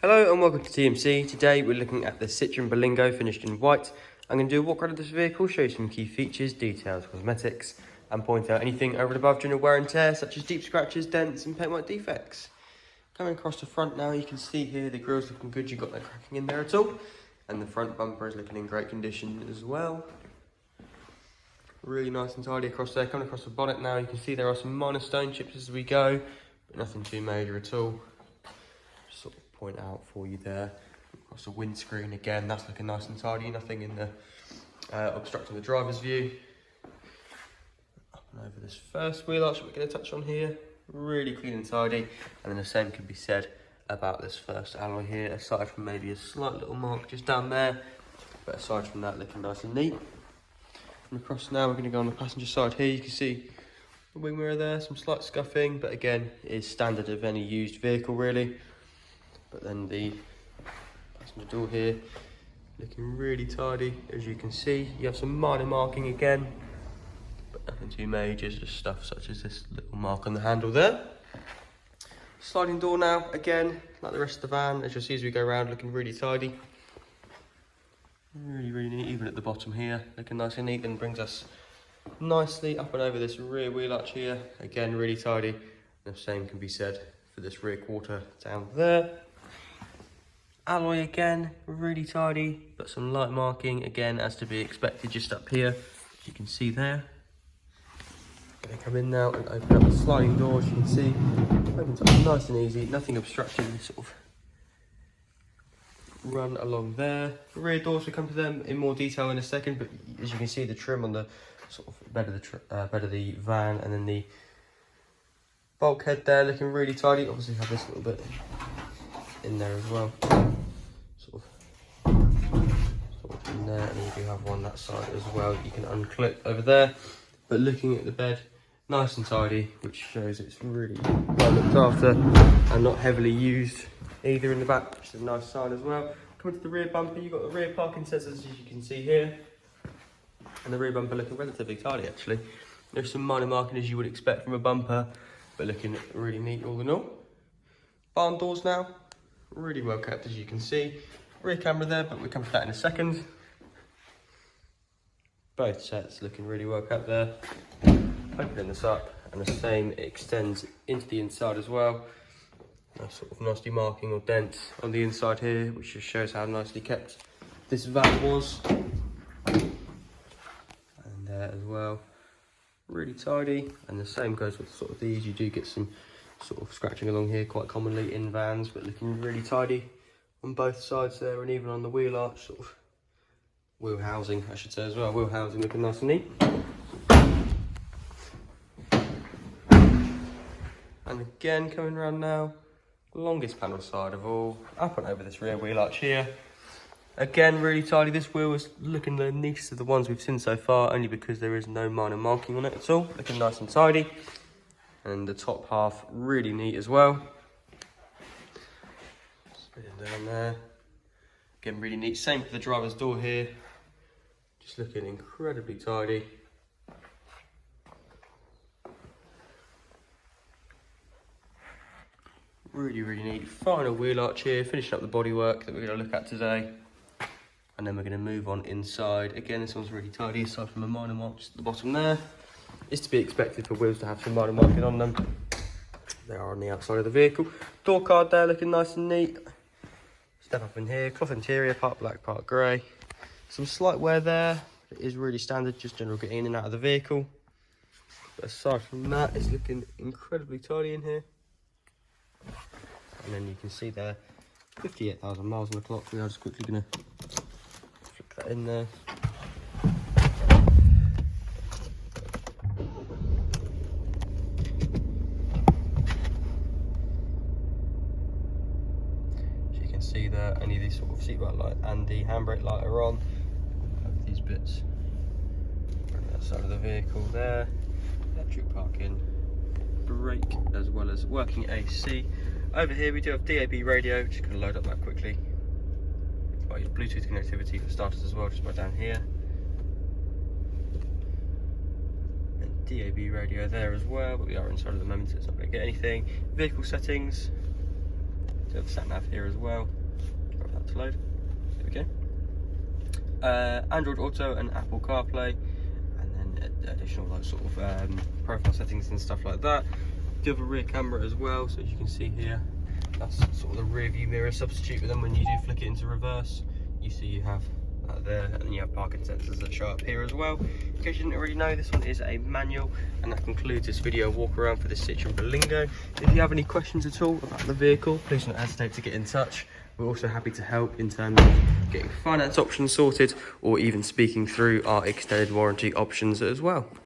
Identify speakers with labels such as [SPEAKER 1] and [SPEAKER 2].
[SPEAKER 1] Hello and welcome to TMC. Today we're looking at the Citroen Berlingo finished in white. I'm going to do a walk around of this vehicle, show you some key features, details, cosmetics, and point out anything over and above general wear and tear, such as deep scratches, dents, and paintwork defects. Coming across the front now, you can see here the grille's looking good, you've got no cracking in there at all. And the front bumper is looking in great condition as well. Really nice and tidy across there. Coming across the bonnet now, you can see there are some minor stone chips as we go, but nothing too major at all. Just sort of point out for you there. Across the windscreen again, that's looking nice and tidy, nothing in the obstructing the driver's view. Up and over this first wheel arch we're going to touch on here, really clean and tidy, and then the same can be said about this first alloy here, aside from maybe a slight little mark just down there, but aside from that, looking nice and neat. From across now, we're going to go on the passenger side here. You can see the wing mirror there, some slight scuffing, but again, is standard of any used vehicle really. But then the passenger door here, looking really tidy, as you can see. You have some minor marking again, but nothing too major, just stuff such as this little mark on the handle there. Sliding door now, again, like the rest of the van, as you'll see as we go around, looking really tidy. Really neat, even at the bottom here, looking nice and neat, and brings us nicely up and over this rear wheel arch here. Again, really tidy. The same can be said for this rear quarter down there. Alloy again, really tidy, but some light marking again as to be expected just up here, as you can see there. Gonna come in now and open up the sliding door, as you can see. Opens up nice and easy, nothing obstructing the sort of run along there. The rear doors, we'll come to them in more detail in a second, but as you can see, the trim on the sort of bed of the van, and then the bulkhead there looking really tidy. Obviously have this little bit in there as well, sort of in there, and then you do have one that side as well that you can unclip over there. But looking at the bed, nice and tidy, which shows it's really well looked after and not heavily used either in the back, which is a nice sign as well. Coming to the rear bumper, you've got the rear parking sensors, as you can see here, and the rear bumper looking relatively tidy actually. There's some minor marking as you would expect from a bumper, but looking really neat all in all. Barn doors now, really well kept as you can see. Rear camera there, but we'll come to that in a second. Both sets looking really well kept there. Opening this up, and the same extends into the inside as well. Nice sort of nasty marking or dent on the inside here, which just shows how nicely kept this van was. And there as well, really tidy. And the same goes with sort of these. You do get some sort of scratching along here quite commonly in vans, but looking really tidy on both sides there, and even on the wheel arch, sort of wheel housing I should say as well. Wheel housing looking nice and neat. And again, coming around now, longest panel side of all, up and over this rear wheel arch here. Again, really tidy. This wheel is looking the neatest of the ones we've seen so far, only because there is no minor marking on it at all. Looking nice and tidy. And the top half, really neat as well. Spinning down there. Again, really neat. Same for the driver's door here. Just looking incredibly tidy. Really neat. Final wheel arch here, finishing up the bodywork that we're going to look at today. And then we're going to move on inside. Again, this one's really tidy, aside from a minor mark just at the bottom there. It's to be expected for wheels to have some minor marking on them. They are on the outside of the vehicle. Door card there, looking nice and neat. Step up in here, cloth interior, part black, part grey. Some slight wear there. It is really standard, just general getting in and out of the vehicle. But aside from that, it's looking incredibly tidy in here. And then you can see there, 58,000 miles on the clock. We are just quickly going to flick that in there. As you can see there, only the sort of seatbelt light and the handbrake light are on. Have these bits on the outside of the vehicle there. Electric parking, brake, as well as working AC. Over here we do have DAB radio, just going to load up that quickly. Got your Bluetooth connectivity for starters as well, just right down here. And DAB radio there as well, but we are inside at the moment so it's not going to get anything. Vehicle settings, So we have sat nav here as well. Wait for that to load. There we go. Android Auto and Apple CarPlay, and then additional like sort of profile settings and stuff like that. Do have a rear camera as well, so as you can see here, that's sort of the rear view mirror substitute. But then when you do flick it into reverse, you see you have that there, and then you have parking sensors that show up here as well. In case you didn't already know, this one is a manual, and that concludes this video walk around for the Citroen Berlingo. If you have any questions at all about the vehicle, please don't hesitate to get in touch. We're also happy to help in terms of getting finance options sorted, or even speaking through our extended warranty options as well.